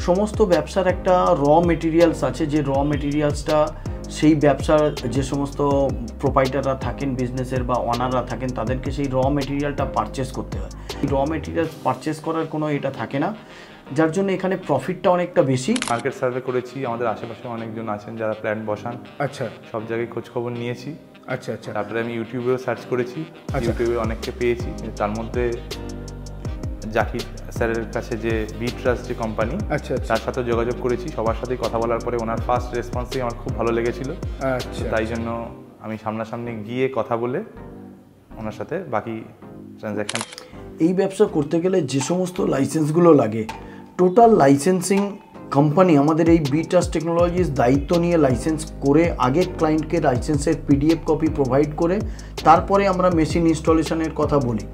সমস্ত ব্যবসার একটা র মেটেরিয়ালস আছে, যে র মেটেরিয়ালসটা সেই ব্যবসার যে সমস্ত প্রোপাইটাররা থাকেন বিজনেসের বা ওনাররা থাকেন তাদেরকে সেই র মেটেরিয়ালটা পারচেস করতে হয়। এই র মেটেরিয়াল পারচেস করার কোনো এটা থাকে না, যার জন্য এখানে প্রফিটটা অনেকটা বেশি। মার্কেট সার্ভে করেছি, আমাদের আশেপাশে অনেকজন আছেন যারা প্ল্যান্ট বসান। আচ্ছা, সব জায়গায় খোঁজখবর নিয়েছি। আচ্ছা আচ্ছা। তারপরে আমি ইউটিউবেও সার্চ করেছি, ইউটিউবে অনেককে পেয়েছি, তার মধ্যে জাকির স্যারের কাছে যে বি ট্রাস্ট যে কোম্পানি, আচ্ছা, তার সাথে যোগাযোগ করেছি। সবার সাথেই কথা বলার পরে ওনার ফার্স্ট রেসপন্সই আমার খুব ভালো লেগেছিল। আচ্ছা, তাই জন্য আমি সামনাসামনি গিয়ে কথা বলে ওনার সাথে বাকি ট্রানজ্যাকশন। এই ব্যবসা করতে গেলে যে সমস্ত লাইসেন্সগুলো লাগে, টোটাল লাইসেন্সিং কোম্পানি আমাদের এই বি ট্রাস্ট টেকনোলজিস দায়িত্ব নিয়ে লাইসেন্স করে আগে ক্লায়েন্টকে লাইসেন্সের পিডিএফ কপি প্রোভাইড করে তারপরে আমরা মেশিন ইনস্টলেশনের কথা বলি।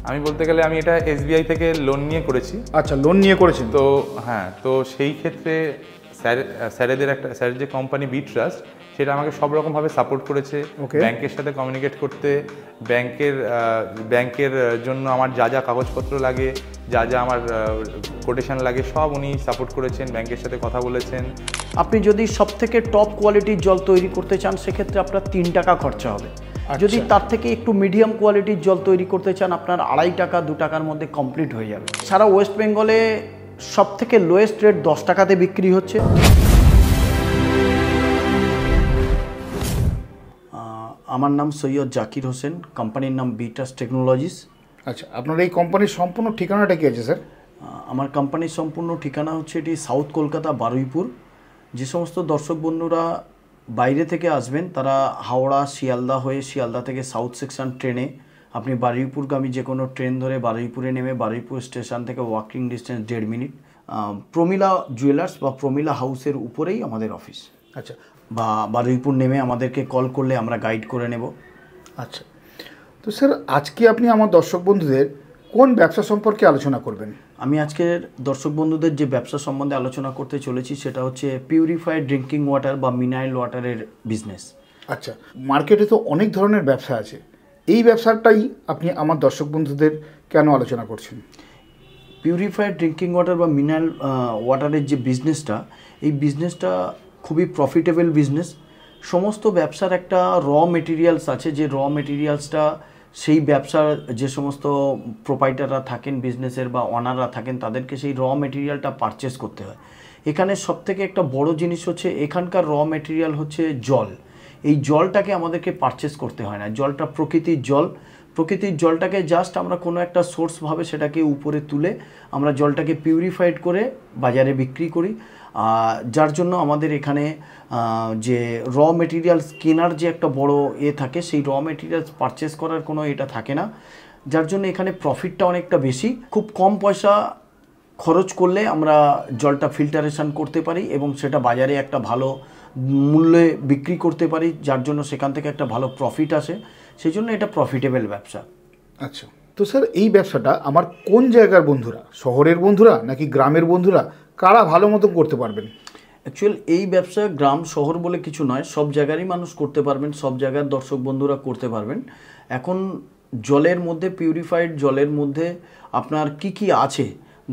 আমি বলতে গেলে আমি এটা এসবিআই থেকে লোন নিয়ে করেছি। আচ্ছা, লোন নিয়ে করেছেন তো? হ্যাঁ, তো সেই ক্ষেত্রে স্যারের যে কোম্পানি বি ট্রাস্ট, সেটা আমাকে সব রকমভাবে সাপোর্ট করেছে। ব্যাংকের সাথে কমিউনিকেট করতে, ব্যাংকের জন্য আমার যা যা কাগজপত্র লাগে, যা যা আমার কোটেশন লাগে, সব উনি সাপোর্ট করেছেন, ব্যাংকের সাথে কথা বলেছেন। আপনি যদি সব থেকে টপ কোয়ালিটির জল তৈরি করতে চান সেক্ষেত্রে আপনার 3 টাকা খরচা হবে। যদি তার থেকে একটু মিডিয়াম কোয়ালিটির জল তৈরি করতে চান আপনার 2.5 টাকা 2 টাকার মধ্যে কমপ্লিট হয়ে যাবে। সারা ওয়েস্ট বেঙ্গলে সব থেকে লোয়েস্ট রেট 10 টাকাতে বিক্রি হচ্ছে। আমার নাম সৈয়দ জাকির হোসেন, কোম্পানির নাম বি ট্রাস্ট টেকনোলজিস। আচ্ছা, আপনার এই কোম্পানির সম্পূর্ণ ঠিকানাটা কি আছে স্যার? আমার কোম্পানির সম্পূর্ণ ঠিকানা হচ্ছে এটি সাউথ কলকাতা বারুইপুর। যে সমস্ত দর্শক বন্ধুরা বাইরে থেকে আসবেন তারা হাওড়া শিয়ালদা হয়ে, শিয়ালদা থেকে সাউথ সেকশন ট্রেনে আপনি বারুইপুরগামী যে কোনো ট্রেন ধরে বারুইপুরে নেমে বারুইপুর স্টেশন থেকে ওয়াকিং ডিস্টেন্স 1.5 মিনিট প্রমিলা জুয়েলার্স বা প্রমিলা হাউসের উপরেই আমাদের অফিস। আচ্ছা, বা বারুইপুর নেমে আমাদেরকে কল করলে আমরা গাইড করে নেব। আচ্ছা, তো স্যার আজকে আপনি আমার দর্শক বন্ধুদের কোন ব্যবসা সম্পর্কে আলোচনা করবেন? আমি আজকের দর্শক বন্ধুদের যে ব্যবসা সম্বন্ধে আলোচনা করতে চলেছি সেটা হচ্ছে পিউরিফাইড ড্রিঙ্কিং ওয়াটার বা মিনারেল ওয়াটারের বিজনেস। আচ্ছা, মার্কেটে তো অনেক ধরনের ব্যবসা আছে, এই ব্যবসাটাই আপনি আমার দর্শক বন্ধুদের কেন আলোচনা করছেন? পিউরিফাইড ড্রিঙ্কিং ওয়াটার বা মিনারেল ওয়াটারের যে বিজনেসটা, এই বিজনেসটা খুবই প্রফিটেবল বিজনেস। সমস্ত ব্যবসার একটা র মেটেরিয়ালস আছে, যে র মেটেরিয়ালসটা সেই ব্যবসার যে সমস্ত প্রোপাইটাররা থাকেন বিজনেসের বা ওনাররা থাকেন তাদেরকে সেই র মেটেরিয়ালটা পারচেস করতে হয়। এখানে সবথেকে একটা বড় জিনিস হচ্ছে এখানকার র মেটেরিয়াল হচ্ছে জল। এই জলটাকে আমাদেরকে পারচেস করতে হয় না, জলটা প্রকৃতির জল। প্রকৃতির জলটাকে জাস্ট আমরা কোনো একটা সোর্সভাবে সেটাকে উপরে তুলে আমরা জলটাকে পিউরিফাইড করে বাজারে বিক্রি করি। যার জন্য আমাদের এখানে যে র মেটেরিয়ালস কেনার যে একটা বড় থাকে, সেই র মেটেরিয়ালস পারচেস করার কোনো এটা থাকে না, যার জন্য এখানে প্রফিটটা অনেকটা বেশি। খুব কম পয়সা খরচ করলে আমরা জলটা ফিল্টারেশন করতে পারি এবং সেটা বাজারে একটা ভালো মূল্যে বিক্রি করতে পারি, যার জন্য সেখান থেকে একটা ভালো প্রফিট আসে। সেই জন্য এটা প্রফিটেবল ব্যবসা। আচ্ছা, তো স্যার এই ব্যবসাটা আমার কোন জায়গার বন্ধুরা, শহরের বন্ধুরা নাকি গ্রামের বন্ধুরা, কারা ভালো মতো করতে পারবেন? অ্যাকচুয়াল এই ব্যবসা গ্রাম শহর বলে কিছু নয়, সব জায়গারই মানুষ করতে পারবেন, সব জায়গার দর্শক বন্ধুরা করতে পারবেন। এখন জলের মধ্যে, পিউরিফাইড জলের মধ্যে আপনার কি আছে,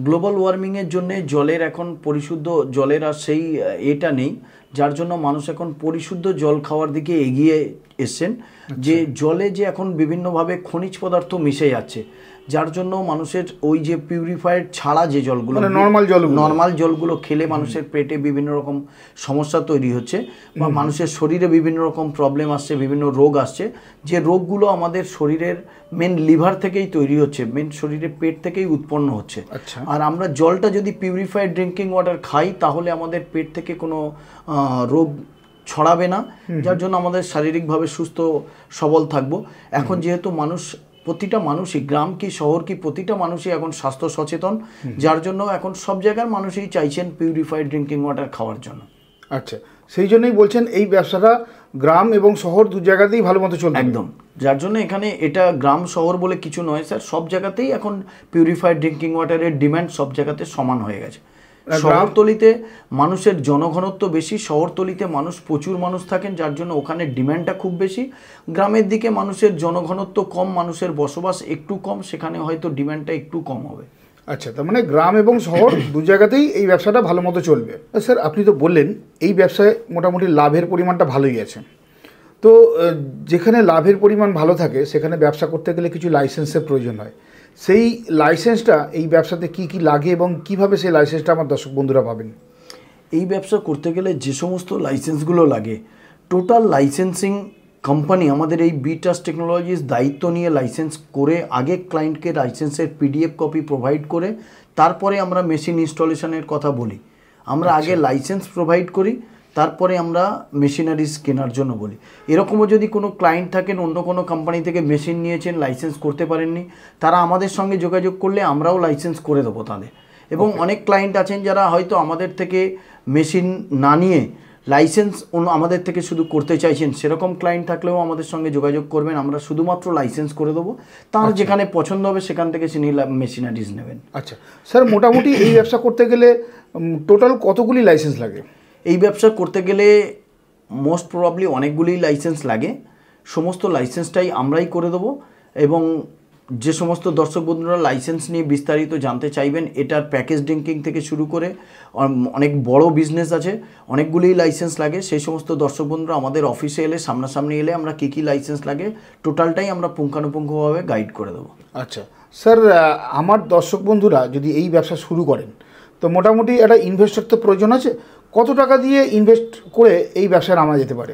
গ্লোবাল ওয়ার্মিংয়ের জন্যে জলের এখন পরিশুদ্ধ জলের আর সেই এটা নেই, যার জন্য মানুষ এখন পরিশুদ্ধ জল খাওয়ার দিকে এগিয়ে এসছেন। যে জলে যে এখন বিভিন্নভাবে খনিজ পদার্থ মিশে যাচ্ছে, যার জন্য মানুষের ওই যে পিউরিফাইড ছাড়া যে জলগুলো, নর্মাল জলগুলো খেলে মানুষের পেটে বিভিন্ন রকম সমস্যা তৈরি হচ্ছে বা মানুষের শরীরে বিভিন্ন রকম প্রবলেম আসছে, বিভিন্ন রোগ আসছে, যে রোগগুলো আমাদের শরীরের মেন লিভার থেকেই তৈরি হচ্ছে, মেন শরীরের পেট থেকেই উৎপন্ন হচ্ছে। আর আমরা জলটা যদি পিউরিফাইড ড্রিঙ্কিং ওয়াটার খাই তাহলে আমাদের পেট থেকে কোনো রোগ ছড়াবে না, যার জন্য আমাদের শারীরিকভাবে সুস্থ সবল থাকবো। এখন যেহেতু প্রতিটা মানুষই, গ্রাম কি শহর কি, প্রতিটা মানুষই এখন স্বাস্থ্য সচেতন, যার জন্য এখন সব জায়গার মানুষই চাইছেন পিউরিফাইড ড্রিঙ্কিং ওয়াটার খাওয়ার জন্য। আচ্ছা, সেই জন্যই বলছেন এই ব্যবসাটা গ্রাম এবং শহর দু জায়গাতেই ভালো মতো চলবে। একদম, যার জন্য এখানে এটা গ্রাম শহর বলে কিছু নয় স্যার, সব জায়গাতেই এখন পিউরিফাইড ড্রিঙ্কিং ওয়াটারের ডিমান্ড সব জায়গাতে সমান হয়ে গেছে। শহরতলিতে মানুষের জনঘনত্ব বেশি, শহরতলিতে প্রচুর মানুষ থাকেন, যার জন্য ওখানে ডিমান্ডটা খুব বেশি। গ্রামের দিকে মানুষের জনঘনত্ব কম, মানুষের বসবাস একটু কম, সেখানে হয়তো ডিমান্ডটা একটু কম হবে। আচ্ছা, তার মানে গ্রাম এবং শহর দু জায়গাতেই এই ব্যবসাটা ভালো মতো চলবে। স্যার, আপনি তো বললেন এই ব্যবসায় মোটামুটি লাভের পরিমাণটা ভালোই আছে। তো যেখানে লাভের পরিমাণ ভালো থাকে সেখানে ব্যবসা করতে গেলে কিছু লাইসেন্সের প্রয়োজন হয়। সেই লাইসেন্সটা এই ব্যবসাতে কি কি লাগে এবং কিভাবে সেই লাইসেন্সটা আমার দর্শক বন্ধুরা পাবেন? এই ব্যবসা করতে গেলে যে সমস্ত লাইসেন্সগুলো লাগে, টোটাল লাইসেন্সিং কোম্পানি আমাদের এই বিটাস্ট টেকনোলজিস দায়িত্ব নিয়ে লাইসেন্স করে আগে ক্লায়েন্টকে লাইসেন্সের পিডিএফ কপি প্রোভাইড করে তারপরে আমরা মেশিন ইনস্টলেশনের কথা বলি। আমরা আগে লাইসেন্স প্রোভাইড করি, তারপরে আমরা মেশিনারিজ কেনার জন্য বলি। এরকমও যদি কোনো ক্লায়েন্ট থাকেন অন্য কোনো কোম্পানি থেকে মেশিন নিয়েছেন, লাইসেন্স করতে পারেননি, তারা আমাদের সঙ্গে যোগাযোগ করলে আমরাও লাইসেন্স করে দেবো তাদের। এবং অনেক ক্লায়েন্ট আছেন যারা হয়তো আমাদের থেকে মেশিন না নিয়ে লাইসেন্স আমাদের থেকে শুধু করতে চাইছেন, সেরকম ক্লায়েন্ট থাকলেও আমাদের সঙ্গে যোগাযোগ করবেন, আমরা শুধুমাত্র লাইসেন্স করে দেবো। তার যেখানে পছন্দ হবে সেখান থেকে তিনি মেশিনারিজ নেবেন। আচ্ছা স্যার, মোটামুটি এই ব্যবসা করতে গেলে টোটাল কতগুলি লাইসেন্স লাগে? এই ব্যবসা করতে গেলে মোস্ট প্রবাবলি অনেকগুলি লাইসেন্স লাগে। সমস্ত লাইসেন্সটাই আমরাই করে দেবো। এবং যে সমস্ত দর্শক বন্ধুরা লাইসেন্স নিয়ে বিস্তারিত জানতে চাইবেন, এটার প্যাকেজ ড্রিঙ্কিং থেকে শুরু করে অনেক বড় বিজনেস আছে, অনেকগুলিই লাইসেন্স লাগে। সেই সমস্ত দর্শক বন্ধুরা আমাদের অফিসে এলে, সামনাসামনি এলে আমরা কী কী লাইসেন্স লাগে টোটালটাই আমরা পুঙ্খানুপুঙ্খভাবে গাইড করে দেবো। আচ্ছা স্যার, আমার দর্শক বন্ধুরা যদি এই ব্যবসা শুরু করেন তো মোটামুটি একটা ইনভেস্টর তো প্রয়োজন আছে। কত টাকা দিয়ে ইনভেস্ট করে এই ব্যবসায় নামা যেতে পারে?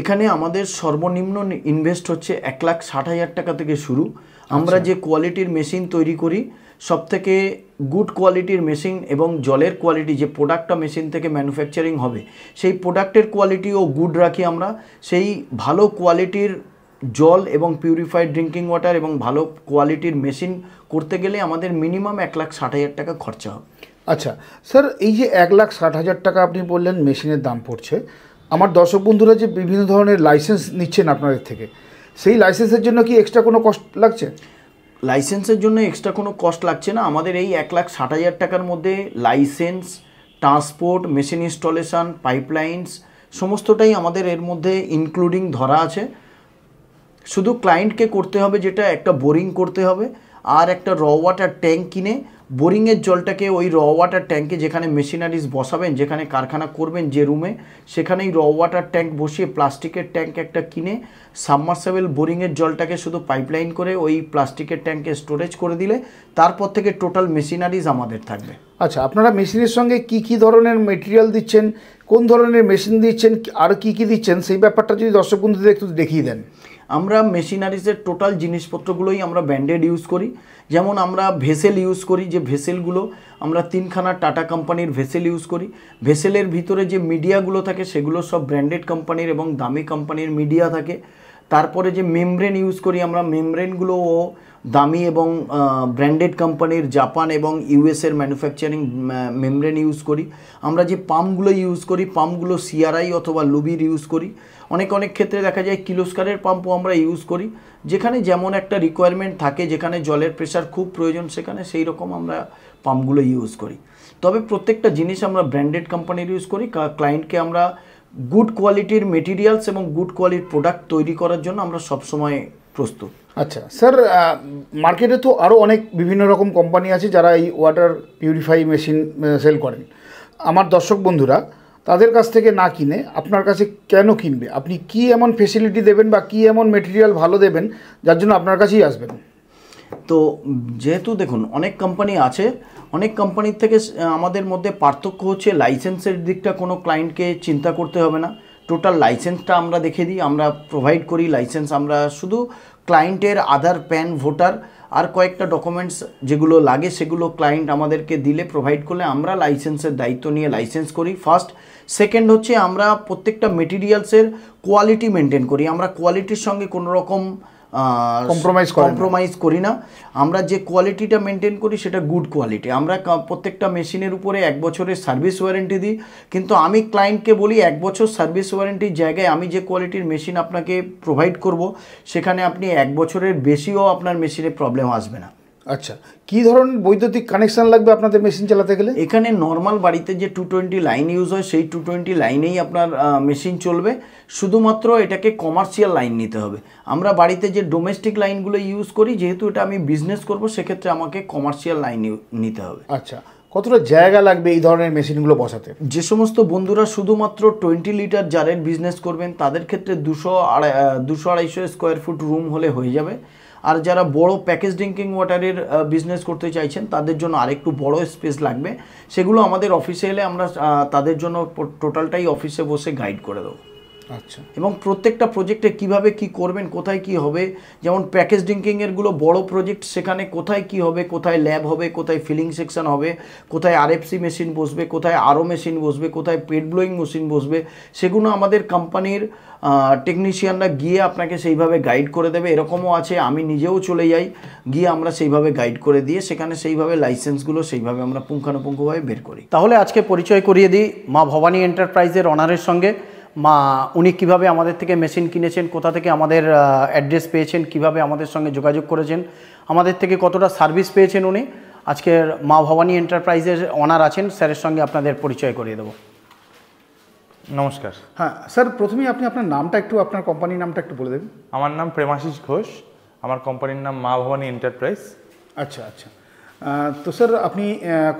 এখানে আমাদের সর্বনিম্ন ইনভেস্ট হচ্ছে 1,60,000 টাকা থেকে শুরু। আমরা যে কোয়ালিটির মেশিন তৈরি করি, সবথেকে গুড কোয়ালিটির মেশিন এবং জলের কোয়ালিটি, যে প্রোডাক্টটা মেশিন থেকে ম্যানুফ্যাকচারিং হবে সেই প্রোডাক্টের কোয়ালিটিও গুড রাখি আমরা। সেই ভালো কোয়ালিটির জল এবং পিউরিফাইড ড্রিঙ্কিং ওয়াটার এবং ভালো কোয়ালিটির মেশিন করতে গেলে আমাদের মিনিমাম 1,60,000 টাকা খরচা হবে। আচ্ছা স্যার, এই যে 1,60,000 টাকা আপনি বললেন মেশিনের দাম পড়ছে, আমার দর্শক বন্ধুরা যে বিভিন্ন ধরনের লাইসেন্স নিচ্ছেন আপনাদের থেকে, সেই লাইসেন্সের জন্য কি এক্সট্রা কোনো কস্ট লাগছে? লাইসেন্সের জন্য এক্সট্রা কোনো কস্ট লাগছে না। আমাদের এই 1,60,000 টাকার মধ্যে লাইসেন্স, ট্রান্সপোর্ট, মেশিন ইনস্টলেশন, পাইপলাইন্স সমস্তটাই আমাদের এর মধ্যে ইনক্লুডিং ধরা আছে। শুধু ক্লায়েন্টকে করতে হবে যেটা, একটা বোরিং করতে হবে আর একটা র ওয়াটার ট্যাঙ্ক কিনে বোরিংয়ের জলটাকে ওই র ওয়াটার ট্যাঙ্কে, যেখানে মেশিনারিজ বসাবেন, যেখানে কারখানা করবেন যে রুমে, সেখানেই র ওয়াটার ট্যাঙ্ক বসিয়ে প্লাস্টিকের ট্যাঙ্ক একটা কিনে সাবমার্সেবল বোরিংয়ের জলটাকে শুধু পাইপলাইন করে ওই প্লাস্টিকের ট্যাঙ্কে স্টোরেজ করে দিলে তারপর থেকে টোটাল মেশিনারিজ আমাদের থাকবে। আচ্ছা, আপনারা মেশিনের সঙ্গে কি কি ধরনের মেটেরিয়াল দিচ্ছেন, কোন ধরনের মেশিন দিচ্ছেন আর কি কি দিচ্ছেন, সেই ব্যাপারটা যদি দর্শক বন্ধুদের একটু দেখিয়ে দেন। আমরা মেশিনারিজের টোটাল জিনিসপত্রগুলোই আমরা ব্র্যান্ডেড ইউজ করি। যেমন আমরা ভেসেল ইউজ করি, যে ভেসেলগুলো আমরা 3খানা টাটা কোম্পানির ভেসেল ইউজ করি। ভেসেলের ভিতরে যে মিডিয়াগুলো থাকে সেগুলো সব ব্র্যান্ডেড কোম্পানির এবং দামি কোম্পানির মিডিয়া থাকে। তারপরে যে মেমব্রেন ইউজ করি আমরা, মেমব্রেনগুলোও দামি এবং ব্র্যান্ডেড কোম্পানির জাপান এবং ইউএসের ম্যানুফ্যাকচারিং মেমব্রেন ইউজ করি। আমরা যে পাম্পগুলো ইউজ করি, পাম্পগুলো সিআরআই অথবা লুবির ইউজ করি। অনেক ক্ষেত্রে দেখা যায় কিলোস্কারের পাম্পও আমরা ইউজ করি। যেখানে যেমন একটা রিকোয়ারমেন্ট থাকে, যেখানে জলের প্রেশার খুব প্রয়োজন, সেখানে সেই রকম আমরা পাম্পগুলো ইউজ করি। তবে প্রত্যেকটা জিনিস আমরা ব্র্যান্ডেড কোম্পানির ইউজ করি। ক্লায়েন্টকে আমরা গুড কোয়ালিটির মেটেরিয়ালস এবং গুড কোয়ালিটির প্রোডাক্ট তৈরি করার জন্য আমরা সবসময় প্রস্তুত। আচ্ছা স্যার, মার্কেটে তো আরও অনেক বিভিন্ন রকম কোম্পানি আছে যারা এই ওয়াটার পিউরিফাই মেশিন সেল করেন। আমার দর্শক বন্ধুরা তাদের কাছ থেকে না কিনে আপনার কাছে কেন কিনবে? আপনি কি এমন ফেসিলিটি দেবেন বা কি এমন মেটেরিয়াল ভালো দেবেন যার জন্য আপনার কাছেই আসবেন? তো যেহেতু দেখুন অনেক কোম্পানি আছে, অনেক কোম্পানির থেকে আমাদের মধ্যে পার্থক্য হচ্ছে লাইসেন্সের দিকটা কোনো ক্লায়েন্টকে চিন্তা করতে হবে না। টোটাল লাইসেন্সটা আমরা দেখে দিই, আমরা প্রোভাইড করি লাইসেন্স। আমরা শুধু ক্লায়েন্টের আধার, প্যান, ভোটার আর কয়েকটা ডকুমেন্টস যেগুলো লাগে সেগুলো ক্লায়েন্ট আমাদেরকে দিলে, প্রোভাইড করলে আমরা লাইসেন্সের দায়িত্ব নিয়ে লাইসেন্স করি ফার্স্ট। সেকেন্ড হচ্ছে আমরা প্রত্যেকটা মেটেরিয়ালসের কোয়ালিটি মেনটেন করি। আমরা কোয়ালিটির সঙ্গে কোনো রকম কম্প্রোমাইজ করি না। আমরা যে কোয়ালিটিটা মেনটেন করি সেটা গুড কোয়ালিটি। আমরা প্রত্যেকটা মেশিনের উপরে 1 বছরের সার্ভিস ওয়ারেন্টি দিই। কিন্তু আমি ক্লায়েন্টকে বলি 1 বছর সার্ভিস ওয়ারেন্টির জায়গায় আমি যে কোয়ালিটির মেশিন আপনাকে প্রোভাইড করব, সেখানে আপনি 1 বছরের বেশিও আপনার মেশিনে প্রবলেম আসবে না। আচ্ছা, কি ধরনের বৈদ্যুতিক কানেকশন লাগবে আপনাদের মেশিন চালাতে গেলে? এখানে নর্মাল বাড়িতে যে 220 লাইন ইউজ হয় সেই 220 লাইনেই আপনার মেশিন চলবে, শুধুমাত্র এটাকে কমার্শিয়াল লাইন নিতে হবে। আমরা বাড়িতে যে ডোমেস্টিক লাইনগুলো ইউজ করি, যেহেতু এটা আমি বিজনেস করব, সেক্ষেত্রে আমাকে কমার্শিয়াল লাইন নিতে হবে। আচ্ছা, কতটা জায়গা লাগবে এই ধরনের মেশিনগুলো বসাতে? যে সমস্ত বন্ধুরা শুধুমাত্র 20 লিটার জারের বিজনেস করবেন, তাদের ক্ষেত্রে 200-250 স্কোয়ার ফুট রুম হলে হয়ে যাবে। আর যারা বড় প্যাকেজ ড্রিঙ্কিং ওয়াটারের বিজনেস করতে চাইছেন, তাদের জন্য আরেকটু বড় স্পেস লাগবে। সেগুলো আমাদের অফিসে এলে আমরা তাদের জন্য টোটালটাই অফিসে বসে গাইড করে দেবো। আচ্ছা, এবং প্রত্যেকটা প্রজেক্টে কিভাবে কি করবেন, কোথায় কি হবে, যেমন প্যাকেজ ড্রিঙ্কিংয়েরগুলো বড় প্রজেক্ট, সেখানে কোথায় কি হবে, কোথায় ল্যাব হবে, কোথায় ফিলিং সেকশন হবে, কোথায় আরএফসি মেশিন বসবে, কোথায় আরও মেশিন বসবে, কোথায় পেট ব্লোয়িং মেশিন বসবে, সেগুলো আমাদের কোম্পানির টেকনিশিয়ানরা গিয়ে আপনাকে সেইভাবে গাইড করে দেবে। এরকমও আছে আমি নিজেও চলে যাই, গিয়ে আমরা সেইভাবে গাইড করে দিয়ে সেখানে সেইভাবে লাইসেন্সগুলো সেইভাবে আমরা পুঙ্খানুপুঙ্খভাবে বের করি। তাহলে আজকে পরিচয় করিয়ে দিই মা ভবানী এন্টারপ্রাইজের অনারের সঙ্গে। উনি কিভাবে আমাদের থেকে মেশিন কিনেছেন, কোথা থেকে আমাদের অ্যাড্রেস পেয়েছেন, কিভাবে আমাদের সঙ্গে যোগাযোগ করেছেন, আমাদের থেকে কতটা সার্ভিস পেয়েছেন উনি। আজকের মা ভবানী এন্টারপ্রাইজের অনার আছেন, স্যারের সঙ্গে আপনাদের পরিচয় করিয়ে দেবো। নমস্কার। হ্যাঁ স্যার, প্রথমেই আপনি আপনার নামটা একটু, আপনার কোম্পানির নামটা একটু বলে দেবেন। আমার নাম প্রেমাশিস ঘোষ, আমার কোম্পানির নাম মা ভবানী এন্টারপ্রাইজ। আচ্ছা আচ্ছা, তো স্যার আপনি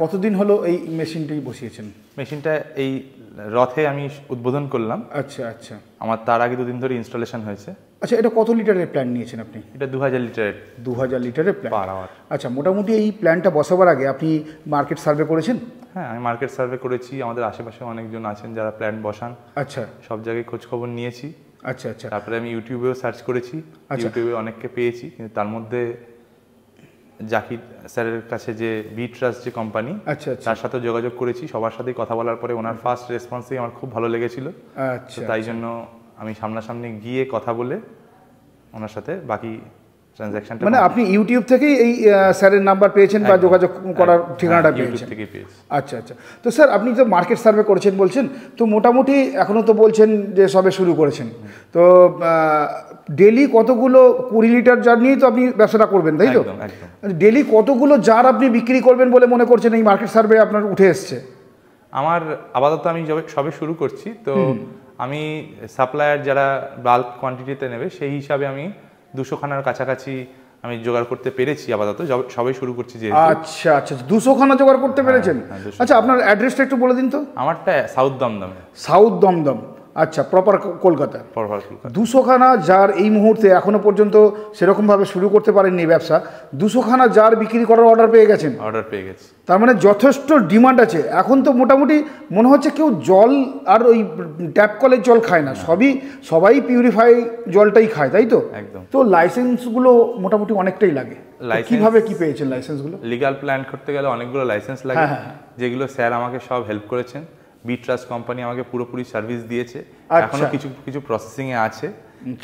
কতদিন হলো এই মেশিনটি বসিয়েছেন? মেশিনটা এই রথে আমি উদ্বোধন করলাম। আচ্ছা আচ্ছা, আমার তার আগে 2 দিন ধরে ইনস্টলেশন হয়েছে। আচ্ছা, এটা কত লিটারের প্ল্যান নিয়েছেন আপনি? এটা 2000 লিটারের 2000 লিটারের প্ল্যান পার আওয়ার। আচ্ছা, মোটামুটি এই প্ল্যানটা বসাবার আগে আপনি মার্কেট সার্ভে করেছেন? হ্যাঁ, আমি মার্কেট সার্ভে করেছি, আমাদের আশেপাশে অনেকজন আছেন যারা প্ল্যান বসান। আচ্ছা, সব জায়গায় খোঁজ খবর নিয়েছি। আচ্ছা আচ্ছা, তারপরে আমি ইউটিউবেও সার্চ করেছি, ইউটিউবে অনেককে পেয়েছি, কিন্তু তার মধ্যে জাকির স্যারের কাছে যে বিট্রাস্ট যে কোম্পানি, আচ্ছা আচ্ছা, তার সাথে যোগাযোগ করেছি। সবার সাথেই কথা বলার পরে ওনার ফার্স্ট রেসপন্সই আমার খুব ভালো লেগেছিল। আচ্ছা, তাই জন্য আমি সামনাসামনি গিয়ে কথা বলে ওনার সাথে বাকি ট্রানজ্যাকশনটা, মানে আপনি ইউটিউব থেকেই এই স্যারের নাম্বার পেয়েছেন বা যোগাযোগ করার ঠিকানাটা পেয়েছেন? থেকেই পেয়েছি। আচ্ছা আচ্ছা, তো স্যার আপনি তো মার্কেট সার্ভে করেছেন বলছেন, তো মোটামুটি এখনও তো বলছেন যে সবে শুরু করেছেন, তো ডেলি কতগুলো 20 লিটার জার নিয়েই তো আপনি ব্যবসাটা করবেন, তাই তো? ডেলি কতগুলো জার আপনি বিক্রি করবেন বলে মনে করছেন এই মার্কেট সার্ভে আপনার উঠে এসছে? আমার আপাতত আমি সবে শুরু করছি, তো আমি সাপ্লায়ার যারা বাল্ক কোয়ান্টিটিতে নেবে সেই হিসাবে আমি 200 খানার কাছাকাছি আমি জোগাড় করতে পেরেছি আপাতত, সবাই শুরু করছি যে। আচ্ছা আচ্ছা, 200 খানা জোগাড় করতে পেরেছেন? আচ্ছা, আপনার অ্যাড্রেসটা একটু বলে দিন তো। আমারটা সাউথ দমদম। সাউথ দমদম, আচ্ছা, প্রপার কলকাতা। 200 খানা জার এই মুহূর্তে এখনো পর্যন্ত সেরকমভাবে শুরু করতে পারেননি ব্যবসা, 200 খানা জার বিক্রি করার অর্ডার পেয়ে গেছেন? অর্ডার পেয়ে গেছি। তার মানে যথেষ্ট ডিমান্ড আছে। এখন তো মোটামুটি মনে হচ্ছে কেউ জল আর ওই ট্যাপ কলের জল খায় না, সবাই পিউরিফাই জলটাই খায়, তাই তো? একদম। তো লাইসেন্সগুলো মোটামুটি অনেকটাই লাগে, কিভাবে কি পেয়েছেন লাইসেন্সগুলো? লিগ্যাল প্ল্যান করতে গেলে অনেকগুলো লাইসেন্স লাগে, যেগুলো স্যার আমাকে সব হেল্প করেছেন। বিট্রাস্ট কোম্পানি আমাকে পুরোপুরি সার্ভিস দিয়েছে, এখনো কিছু কিছু প্রসেসিং এ আছে,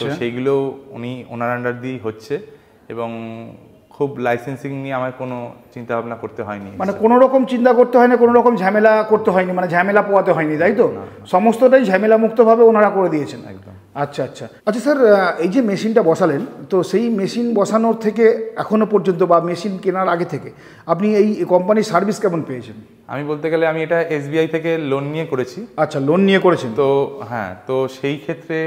তো সেইগুলো ওনার আন্ডার দিয়েই হচ্ছে, এবং খুব লাইসেন্সিং নিয়ে আমার কোনো চিন্তা ভাবনা করতে হয়নি। মানে কোনো রকম চিন্তা করতে হয়নি, কোনো রকম ঝামেলা করতে হয়নি, মানে ঝামেলা পোয়াতে হয়নি, তাই তো? সমস্তটাই ঝামেলা মুক্তভাবে ওনারা করে দিয়েছেন। একদম। আচ্ছা আচ্ছা আচ্ছা স্যার, এই যে মেশিনটা বসালেন, তো সেই মেশিন বসানোর থেকে এখনো পর্যন্ত বা মেশিন কেনার আগে থেকে আপনি এই কোম্পানির সার্ভিস কেমন পেয়েছেন? আমি বলতে গেলে আমি এটা এসবিআই থেকে লোন নিয়ে করেছি। আচ্ছা, লোন নিয়ে করেছেন? তো হ্যাঁ, তো সেই ক্ষেত্রে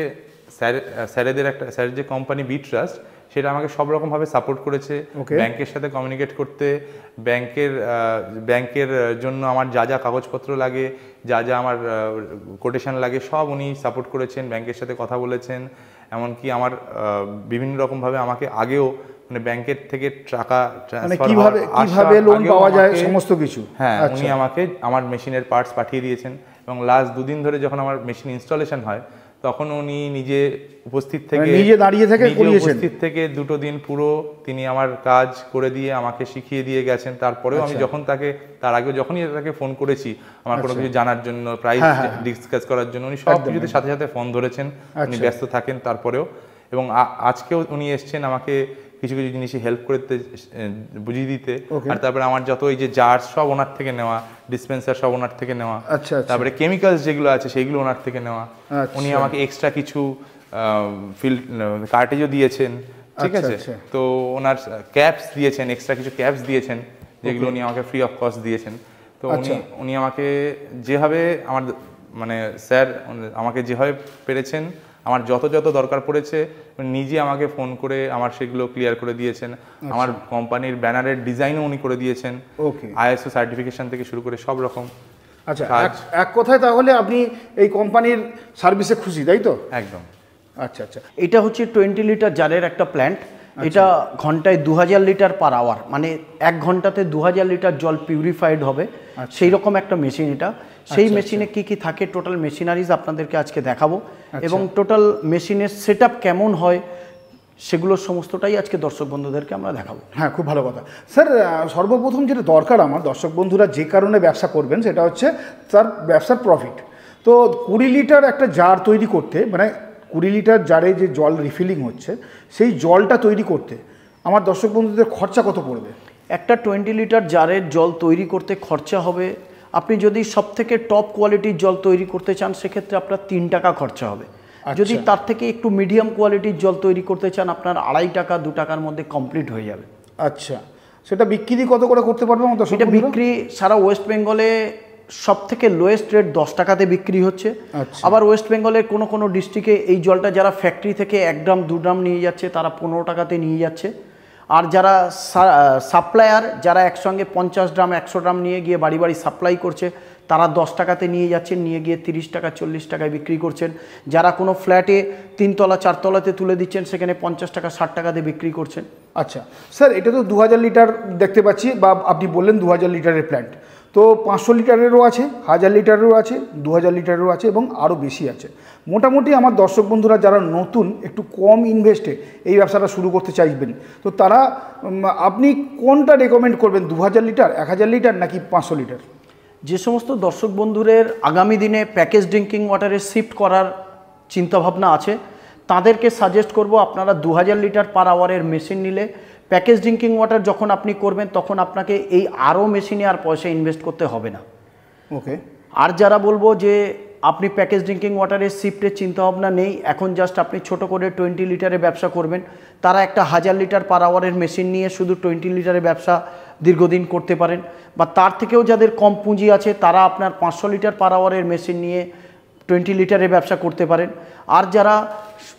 স্যারের যে কোম্পানি বিট্রাস্ট, সেটা আমাকে সব রকমভাবে সাপোর্ট করেছে। ব্যাংকের সাথে কমিউনিকেট করতে, ব্যাংকের জন্য আমার যা যা কাগজপত্র লাগে, যা যা আমার কোটেশন লাগে, সব উনি সাপোর্ট করেছেন, ব্যাংকের সাথে কথা বলেছেন। এমনকি আমার বিভিন্ন রকমভাবে আমাকে আগেও মানে ব্যাংকের থেকে টাকা কিভাবে লোন পাওয়া যায় সমস্ত কিছু, হ্যাঁ, উনি আমাকে আমার মেশিনের পার্টস পাঠিয়ে দিয়েছেন। এবং লাস্ট 2 দিন ধরে যখন আমার মেশিন ইনস্টলেশন হয়, তখন উনি নিজে উপস্থিত থেকে, নিজে দাঁড়িয়ে থেকে করিয়েছেন। উপস্থিত থেকে 2 দিন পুরো তিনি আমার কাজ করে দিয়ে আমাকে শিখিয়ে দিয়ে গেছেন। তারপরেও আমি যখন তার আগে যখনই তাকে ফোন করেছি আমার কোনো কিছু জানার জন্য, প্রাইস ডিসকাস করার জন্য, উনি সব কিছুতে সাথে সাথে ফোন ধরেছেন। উনি ব্যস্ত থাকেন তারপরেও, এবং আজকেও উনি এসছেন আমাকে কিছু কিছু জিনিসে হেল্প করতে, বুঝিয়ে দিতে। আর তারপরে আমার যত এই যে জার সব ওনার থেকে নেওয়া, ডিসপেন্সার সব ওনার থেকে নেওয়া, তারপরে কেমিক্যালস যেগুলো আছে সেইগুলো ওনার থেকে নেওয়া। উনি আমাকে এক্সট্রা কিছু কার্টেজও দিয়েছেন, ঠিক আছে। তো ওনার ক্যাপস দিয়েছেন, এক্সট্রা কিছু ক্যাপস দিয়েছেন যেগুলো উনি আমাকে ফ্রি অফ কস্ট দিয়েছেন। তো উনি আমাকে যেভাবে আমার মানে স্যার আমাকে যেভাবে পেরেছেন, আমার যত দরকার পড়েছে নিজে আমাকে ফোন করে আমার সেগুলো ক্লিয়ার করে দিয়েছেন। আমার কোম্পানির ব্যানারের ডিজাইনও উনি করে দিয়েছেন, ISO সার্টিফিকেশন থেকে শুরু করে সব রকম। আচ্ছা, এক কথায় তাহলে আপনি এই কোম্পানির সার্ভিসে খুশি, তাই তো? একদম। আচ্ছা আচ্ছা, এটা হচ্ছে 20 লিটার জারের একটা প্ল্যান্ট। এটা ঘন্টায় 2000 লিটার পার আওয়ার, মানে 1 ঘন্টাতে 2000 লিটার জল পিউরিফাইড হবে, সেই রকম একটা মেশিন এটা। সেই মেশিনে কি কি থাকে, টোটাল মেশিনারিজ আপনাদেরকে আজকে দেখাবো, এবং টোটাল মেশিনের সেটআপ কেমন হয় সেগুলো সমস্তটাই আজকে দর্শক বন্ধুদেরকে আমরা দেখাবো। হ্যাঁ, খুব ভালো কথা স্যার। সর্বপ্রথম যেটা দরকার আমার, দর্শক বন্ধুরা যে কারণে ব্যবসা করবেন সেটা হচ্ছে তার ব্যবসার প্রফিট। তো 20 লিটার একটা জার তৈরি করতে, মানে 20 লিটার জারে যে জল রিফিলিং হচ্ছে সেই জলটা তৈরি করতে আমার দর্শক বন্ধুদের খরচা কত পড়বে? একটা 20 লিটার জারের জল তৈরি করতে খরচা হবে, আপনি যদি সবথেকে টপ কোয়ালিটির জল তৈরি করতে চান সেক্ষেত্রে আপনার 3 টাকা খরচা হবে। যদি তার থেকে একটু মিডিয়াম কোয়ালিটির জল তৈরি করতে চান আপনার 2.5 টাকা 2 টাকার মধ্যে কমপ্লিট হয়ে যাবে। আচ্ছা, সেটা বিক্রি কত করে করতে পারবে আমাদের? এটা বিক্রি সারা ওয়েস্ট বেঙ্গলে সব থেকে লোয়েস্ট রেট 10 টাকাতে বিক্রি হচ্ছে। আবার ওয়েস্ট বেঙ্গলের কোনো ডিস্ট্রিক্টে এই জলটা যারা ফ্যাক্টরি থেকে 1 গ্রাম 2 গ্রাম নিয়ে যাচ্ছে তারা 15 টাকাতে নিয়ে যাচ্ছে। আর যারা সাপ্লায়ার, যারা একসঙ্গে 50 গ্রাম 100 গ্রাম নিয়ে গিয়ে বাড়ি বাড়ি সাপ্লাই করছে তারা 10 টাকাতে নিয়ে যাচ্ছেন, নিয়ে গিয়ে 30 টাকা 40 টাকায় বিক্রি করছেন। যারা কোনো ফ্ল্যাটে 3 তলা 4 তলাতে তুলে দিচ্ছেন সেখানে 50 টাকা 60 টাকাতে বিক্রি করছেন। আচ্ছা স্যার, এটা তো 2000 লিটার দেখতে পাচ্ছি, বা আপনি বললেন 2000 লিটারের প্ল্যান্ট, তো 500 লিটারেরও আছে, 1000 লিটারেরও আছে, 2000 লিটারেরও আছে এবং আরও বেশি আছে। মোটামুটি আমার দর্শক বন্ধুরা যারা নতুন, একটু কম ইনভেস্টে এই ব্যবসাটা শুরু করতে চাইবেন, তো তারা আপনি কোনটা রেকমেন্ড করবেন, 2000 লিটার, 1000 লিটার নাকি 500 লিটার? যে সমস্ত দর্শক বন্ধুদের আগামী দিনে প্যাকেজ ড্রিঙ্কিং ওয়াটারে শিফট করার চিন্তাভাবনা আছে তাদেরকে সাজেস্ট করব আপনারা 2000 লিটার পার আওয়ারের মেশিন নিলে প্যাকেজ ড্রিঙ্কিং ওয়াটার যখন আপনি করবেন তখন আপনাকে এই আরও মেশিনে আর পয়সা ইনভেস্ট করতে হবে না। ওকে। আর যারা বলবো যে আপনি প্যাকেজ ড্রিঙ্কিং ওয়াটারের শিফটের চিন্তাভাবনা নেই, এখন জাস্ট আপনি ছোট করে 20 লিটারের ব্যবসা করবেন, তারা একটা 1000 লিটার পার আওয়ারের মেশিন নিয়ে শুধু 20 লিটারের ব্যবসা দীর্ঘদিন করতে পারেন। বা তার থেকেও যাদের কম পুঁজি আছে তারা আপনার 500 লিটার পার আওয়ারের মেশিন নিয়ে 20 লিটারের ব্যবসা করতে পারেন। আর যারা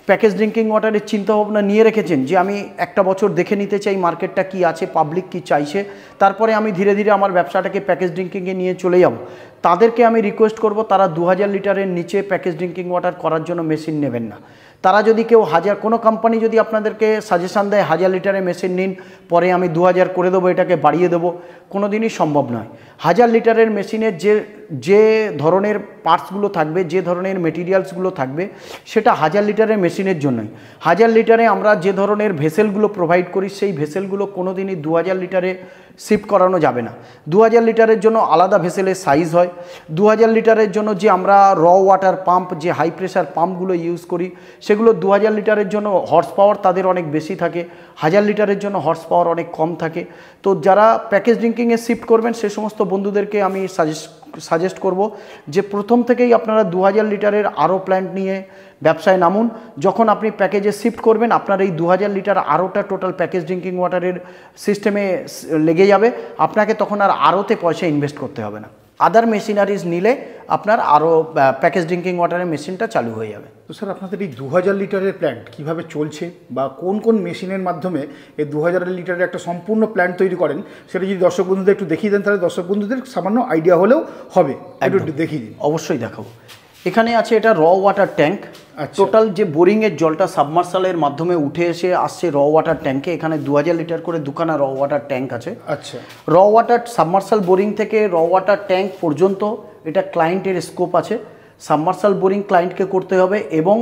প্যাকেজ ড্রিঙ্কিং ওয়াটারের চিন্তাভাবনা নিয়ে রেখেছেন যে আমি একটা বছর দেখে নিতে চাই মার্কেটটা কি আছে, পাবলিক কি চাইছে, তারপরে আমি ধীরে ধীরে আমার ব্যবসাটাকে প্যাকেজ ড্রিঙ্কিংয়ে নিয়ে চলে যাব, তাদেরকে আমি রিকোয়েস্ট করব তারা 2000 লিটারের নিচে প্যাকেজ ড্রিঙ্কিং ওয়াটার করার জন্য মেশিন নেবেন না। তারা যদি কেউ কোনো কোম্পানি যদি আপনাদেরকে সাজেশান দেয় 1000 লিটারের মেশিন নিন, পরে আমি 2000 করে দেবো, এটাকে বাড়িয়ে দেবো, কোনো দিনই সম্ভব নয়। 1000 লিটারের মেশিনের যে ধরনের পার্টসগুলো থাকবে, যে ধরনের মেটেরিয়ালসগুলো থাকবে সেটা 1000 লিটারের মেশিনের জন্যই। 1000 লিটারে আমরা যে ধরনের ভেসেলগুলো প্রোভাইড করি সেই ভেসেলগুলো কোনো দিনই 2000 লিটারে শিফট করানো যাবে না। 2000 লিটারের জন্য আলাদা ভেসেলের সাইজ হয়। 2000 লিটারের জন্য যে আমরা ওয়াটার পাম্প, যে হাই প্রেশার পাম্পগুলো ইউজ করি সেগুলো 2000 লিটারের জন্য হর্স পাওয়ার তাদের অনেক বেশি থাকে, 1000 লিটারের জন্য হর্স পাওয়ার অনেক কম থাকে। তো যারা প্যাকেজ ড্রিঙ্কিংয়ে শিফট করবেন সে সমস্ত বন্ধুদেরকে আমি সাজেস্ট করব যে প্রথম থেকেই আপনারা 2000 লিটারের আরও প্ল্যান্ট নিয়ে ব্যবসায় নামুন। যখন আপনি প্যাকেজে শিফট করবেন আপনার এই 2000 লিটার আরোটা টোটাল প্যাকেজ ড্রিঙ্কিং ওয়াটারের সিস্টেমে লেগে যাবে, আপনাকে তখন আর আরোতে পয়সা ইনভেস্ট করতে হবে না। আদার মেশিনারিজ নিলে আপনার আরও প্যাকেজ ড্রিঙ্কিং ওয়াটারের মেশিনটা চালু হয়ে যাবে। তো স্যার, আপনাদের এই 2000 লিটারের প্ল্যান্ট কীভাবে চলছে বা কোন কোন মেশিনের মাধ্যমে এই 2000 লিটারের একটা সম্পূর্ণ প্ল্যান্ট তৈরি করেন সেটা যদি দর্শক বন্ধুদের একটু দেখিয়ে দেন তাহলে দর্শক বন্ধুদের সামান্য আইডিয়া হলেও হবে, একটু দেখিয়ে দিন। অবশ্যই দেখাবো। এখানে আছে এটা ওয়াটার ট্যাঙ্ক। টোটাল যে বোরিংয়ের জলটা সাবমার্সালের মাধ্যমে উঠে এসে আসছে ওয়াটার ট্যাঙ্কে, এখানে 2000 লিটার করে দুখানা ওয়াটার ট্যাঙ্ক আছে। আচ্ছা, ওয়াটার সাবমার্সাল বোরিং থেকে ওয়াটার ট্যাঙ্ক পর্যন্ত এটা ক্লায়েন্টের স্কোপ আছে। সাবমার্সাল বোরিং ক্লায়েন্টকে করতে হবে এবং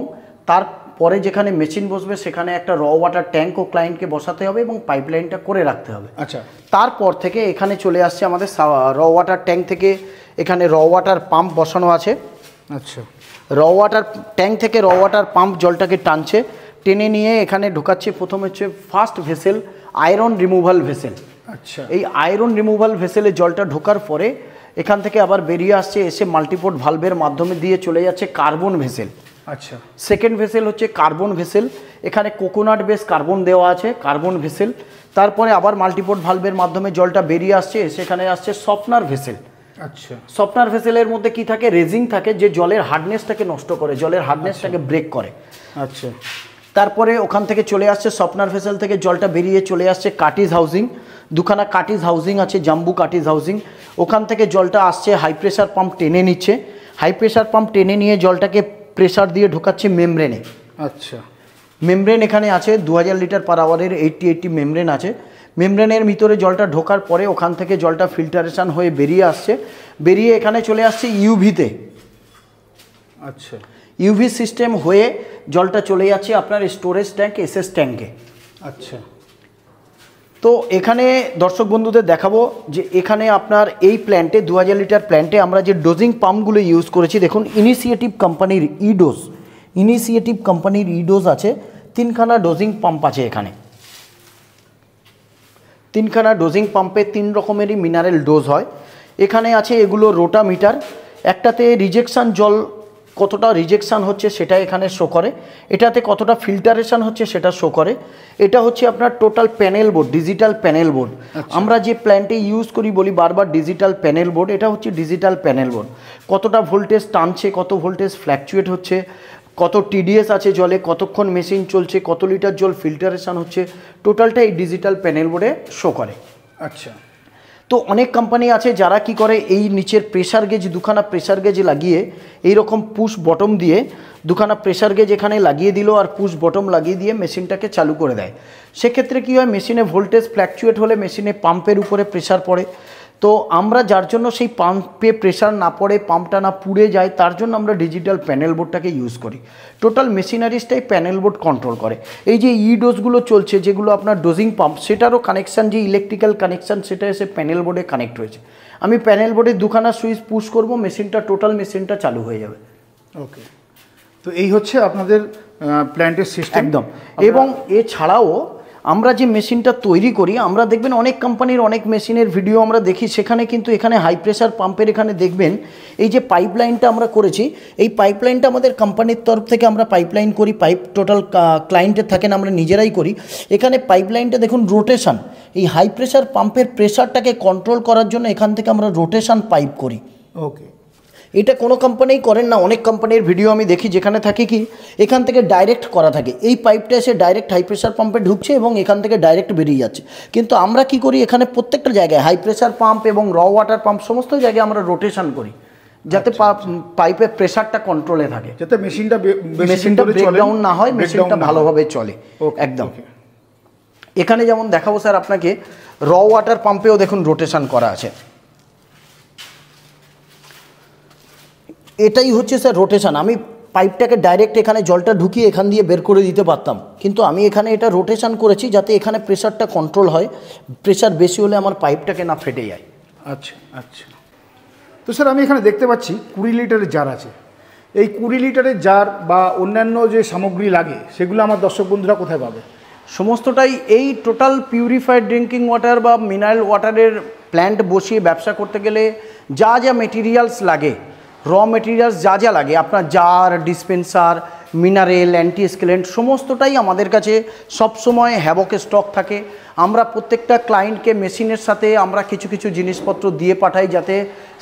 তারপরে যেখানে মেশিন বসবে সেখানে একটা ওয়াটার ট্যাঙ্কও ক্লায়েন্টকে বসাতে হবে এবং পাইপলাইনটা করে রাখতে হবে। আচ্ছা, তারপর থেকে এখানে চলে আসছে আমাদের ওয়াটার ট্যাঙ্ক থেকে এখানে ওয়াটার পাম্প বসানো আছে। আচ্ছা, ওয়াটার ট্যাঙ্ক থেকে ওয়াটার পাম্প জলটাকে টানছে, টেনে নিয়ে এখানে ঢোকাচ্ছে। প্রথম হচ্ছে first vessel iron removal vessel. আচ্ছা, এই আয়রন রিমুভাল ভেসেলে জলটা ঢোকার পরে এখান থেকে আবার বেরিয়ে আসছে, এসে মাল্টিপোর্ট ভালভের মাধ্যমে দিয়ে চলে যাচ্ছে কার্বন ভেসেল। আচ্ছা। সেকেন্ড ভেসেল হচ্ছে কার্বন ভেসেল, এখানে কোকোনাট বেস কার্বন দেওয়া আছে, কার্বন ভেসেল। তারপরে আবার মাল্টিপোর্ট ভালভের মাধ্যমে জলটা বেরিয়ে আসছে, সেখানে আসছে সফটনার ভেসেল। আচ্ছা। সফটনার ভেসেলের মধ্যে কি থাকে, রেজিং থাকে, যে জলের হার্ডনেসটাকে নষ্ট করে, জলের হার্ডনেসটাকে ব্রেক করে। আচ্ছা। তারপরে ওখান থেকে চলে আসছে সফটনার ভেসেল থেকে জলটা বেরিয়ে চলে আসছে কাটিজ হাউজিং, দুখানা কাটিজ হাউজিং আছে, জাম্বু কাটিজ হাউজিং। ওখান থেকে জলটা আসছে হাই প্রেশার পাম্প টেনে নিচ্ছে, হাই প্রেশার পাম্প টেনে নিয়ে জলটাকে প্রেশার দিয়ে ঢোকাচ্ছে মেমব্রেনে। আচ্ছা। মেমব্রেন এখানে আছে 2000 লিটার পার আওয়ারের 80 মেমব্রেন আছে। মেমব্রেনের ভিতরে জলটা ঢোকার পরে ওখান থেকে জলটা ফিল্টারেশন হয়ে বেরিয়ে আসছে, বেরিয়ে এখানে চলে আসছে ইউভিতে। আচ্ছা। ইউভি সিস্টেম হয়ে জলটা চলে যাচ্ছে আপনার স্টোরেজ ট্যাঙ্ক এসএস ট্যাঙ্কে। আচ্ছা। তো এখানে দর্শক বন্ধুদের দেখাবো যে এখানে আপনার এই প্ল্যান্টে 2000 লিটার প্ল্যান্টে আমরা যে ডোজিং পাম্পগুলো ইউজ করেছি, দেখুন ইনিশিয়েটিভ কোম্পানির ইডোজ, ইনিশিয়েটিভ কোম্পানির ইডোজ আছে, 3খানা ডোজিং পাম্প আছে এখানে। 3খানা ডোজিং পাম্পে 3 রকমেরই মিনারেল ডোজ হয়। এখানে আছে এগুলো রোটামিটার, একটাতে রিজেকশান জল কতটা রিজেকশান হচ্ছে সেটা এখানে শো করে, এটাতে কতটা ফিল্টারেশন হচ্ছে সেটা শো করে। এটা হচ্ছে আপনার total panel board, digital panel board. আমরা যে প্ল্যান্টে ইউজ করি বলি বারবার ডিজিটাল প্যানেল বোর্ড, এটা হচ্ছে ডিজিটাল প্যানেল বোর্ড। কতটা ভোল্টেজ টানছে, কত ভোল্টেজ ফ্ল্যাকচুয়েট হচ্ছে, কত টিডিএস আছে জলে, কতক্ষণ মেশিন চলছে, কত লিটার জল ফিল্টারেশন হচ্ছে, টোটালটা এই ডিজিটাল প্যানেল বোর্ডে শো করে। আচ্ছা। তো অনেক কোম্পানি আছে যারা কি করে, এই নিচের প্রেসার গেজ, দুখানা প্রেসার গেজ লাগিয়ে এইরকম পুশ বটম দিয়ে দুখানা প্রেসার গেজ এখানে লাগিয়ে দিল আর পুশ বটম লাগিয়ে দিয়ে মেশিনটাকে চালু করে দেয়। সেক্ষেত্রে কী হয়, মেশিনে ভোল্টেজ ফ্ল্যাকচুয়েট হলে মেশিনে পাম্পের উপরে প্রেসার পড়ে। তো আমরা যার জন্য সেই পাম্পে প্রেসার না পড়ে, পাম্পটা না পুড়ে যায়, তার জন্য আমরা ডিজিটাল প্যানেল বোর্ডটাকে ইউজ করি। টোটাল মেশিনারিজটাই প্যানেল বোর্ড কন্ট্রোল করে। এই যে ই ডোজগুলো চলছে, যেগুলো আপনার ডোজিং পাম্প, সেটারও কানেকশান, যে ইলেকট্রিক্যাল কানেকশান, সেটা এসে প্যানেল বোর্ডে কানেক্ট হয়েছে। আমি প্যানেল বোর্ডে দুখানা সুইচ পুশ করব, মেশিনটা টোটাল মেশিনটা চালু হয়ে যাবে। ওকে। তো এই হচ্ছে আপনাদের প্ল্যান্টের সিস্টেম একদম। এবং এছাড়াও আমরা যে মেশিনটা তৈরি করি, আমরা দেখবেন অনেক কোম্পানির অনেক মেশিনের ভিডিও আমরা দেখি, সেখানে কিন্তু এখানে হাই প্রেশার পাম্পের এখানে দেখবেন এই যে পাইপলাইনটা আমরা করেছি, এই পাইপলাইনটা আমাদের কোম্পানির তরফ থেকে আমরা পাইপলাইন করি, পাইপ টোটাল ক্লায়েন্টের থাকেন, আমরা নিজেরাই করি। এখানে পাইপলাইনটা দেখুন রোটেশন, এই হাই প্রেশার পাম্পের প্রেশারটাকে কন্ট্রোল করার জন্য এখান থেকে আমরা রোটেশন পাইপ করি। ওকে। এটা কোনো কোম্পানিই করেন না, অনেক কোম্পানির ভিডিও আমি দেখি যেখানে থাকে কি এখান থেকে ডাইরেক্ট করা থাকে, এই পাইপটা এসে ডাইরেক্ট হাই প্রেশার পাম্পে ঢুকছে এবং এখান থেকে ডাইরেক্ট বেরিয়ে যাচ্ছে। কিন্তু আমরা কি করি, এখানে প্রত্যেকটা জায়গায় হাই প্রেশার পাম্প এবং র ওয়াটার পাম্প সমস্ত জায়গায় আমরা রোটেশন করি, যাতে পাইপের প্রেশারটা কন্ট্রোলে থাকে, যাতে মেশিনটা ব্রেকডাউন না হয়, মেশিনটা ভালোভাবে চলে। একদম। এখানে যেমন দেখাবো স্যার আপনাকে, র ওয়াটার পাম্পেও দেখুন রোটেশন করা আছে। এটাই হচ্ছে স্যার রোটেশন। আমি পাইপটাকে ডাইরেক্ট এখানে জলটা ঢুকিয়ে এখান দিয়ে বের করে দিতে পারতাম, কিন্তু আমি এখানে এটা রোটেশন করেছি যাতে এখানে প্রেশারটা কন্ট্রোল হয়, প্রেশার বেশি হলে আমার পাইপটাকে না ফেটে যায়। আচ্ছা আচ্ছা। তো স্যার আমি এখানে দেখতে পাচ্ছি 20 লিটারের জার আছে। এই 20 লিটারের জার বা অন্যান্য যে সামগ্রী লাগে সেগুলো আমার দর্শক বন্ধুরা কোথায় পাবে? সমস্তটাই এই টোটাল পিউরিফাইড ড্রিঙ্কিং ওয়াটার বা মিনারেল ওয়াটারের প্ল্যান্ট বসিয়ে ব্যবসা করতে গেলে যা যা মেটেরিয়ালস লাগে, র মেটেরিয়ালস যা যা লাগে, আপনার জার, ডিসপেন্সার, মিনারেল, অ্যান্টি স্কেলেন্ট, সমস্তটাই আমাদের কাছে সবসময় হ্যাভকে স্টক থাকে। আমরা প্রত্যেকটা ক্লায়েন্টকে মেশিনের সাথে আমরা কিছু কিছু জিনিসপত্র দিয়ে পাঠাই, যাতে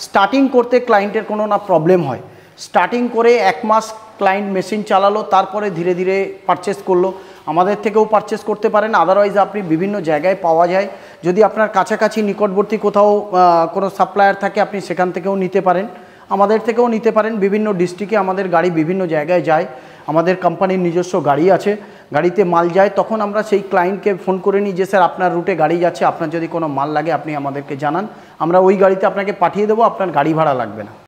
স্টার্টিং করতে ক্লায়েন্টের কোনো না প্রবলেম হয়। স্টার্টিং করে 1 মাস ক্লায়েন্ট মেশিন চালালো, তারপরে ধীরে ধীরে পারচেস করলো। আমাদের থেকেও পারচেস করতে পারেন, আদারওয়াইজ আপনি বিভিন্ন জায়গায় পাওয়া যায়। যদি আপনার কাছাকাছি নিকটবর্তী কোথাও কোনো সাপ্লায়ার থাকে, আপনি সেখান থেকেও নিতে পারেন, আমাদের থেকেও নিতে পারেন। বিভিন্ন ডিস্ট্রিক্টে আমাদের গাড়ি বিভিন্ন জায়গায় যায়, আমাদের কোম্পানির নিজস্ব গাড়ি আছে, গাড়িতে মাল যায়। তখন আমরা সেই ক্লায়েন্টকে ফোন করে নিই যে স্যার আপনার রুটে গাড়ি যাচ্ছে, আপনার যদি কোনো মাল লাগে আপনি আমাদেরকে জানান, আমরা ওই গাড়িতে আপনাকে পাঠিয়ে দেবো, আপনার গাড়ি ভাড়া লাগবে না।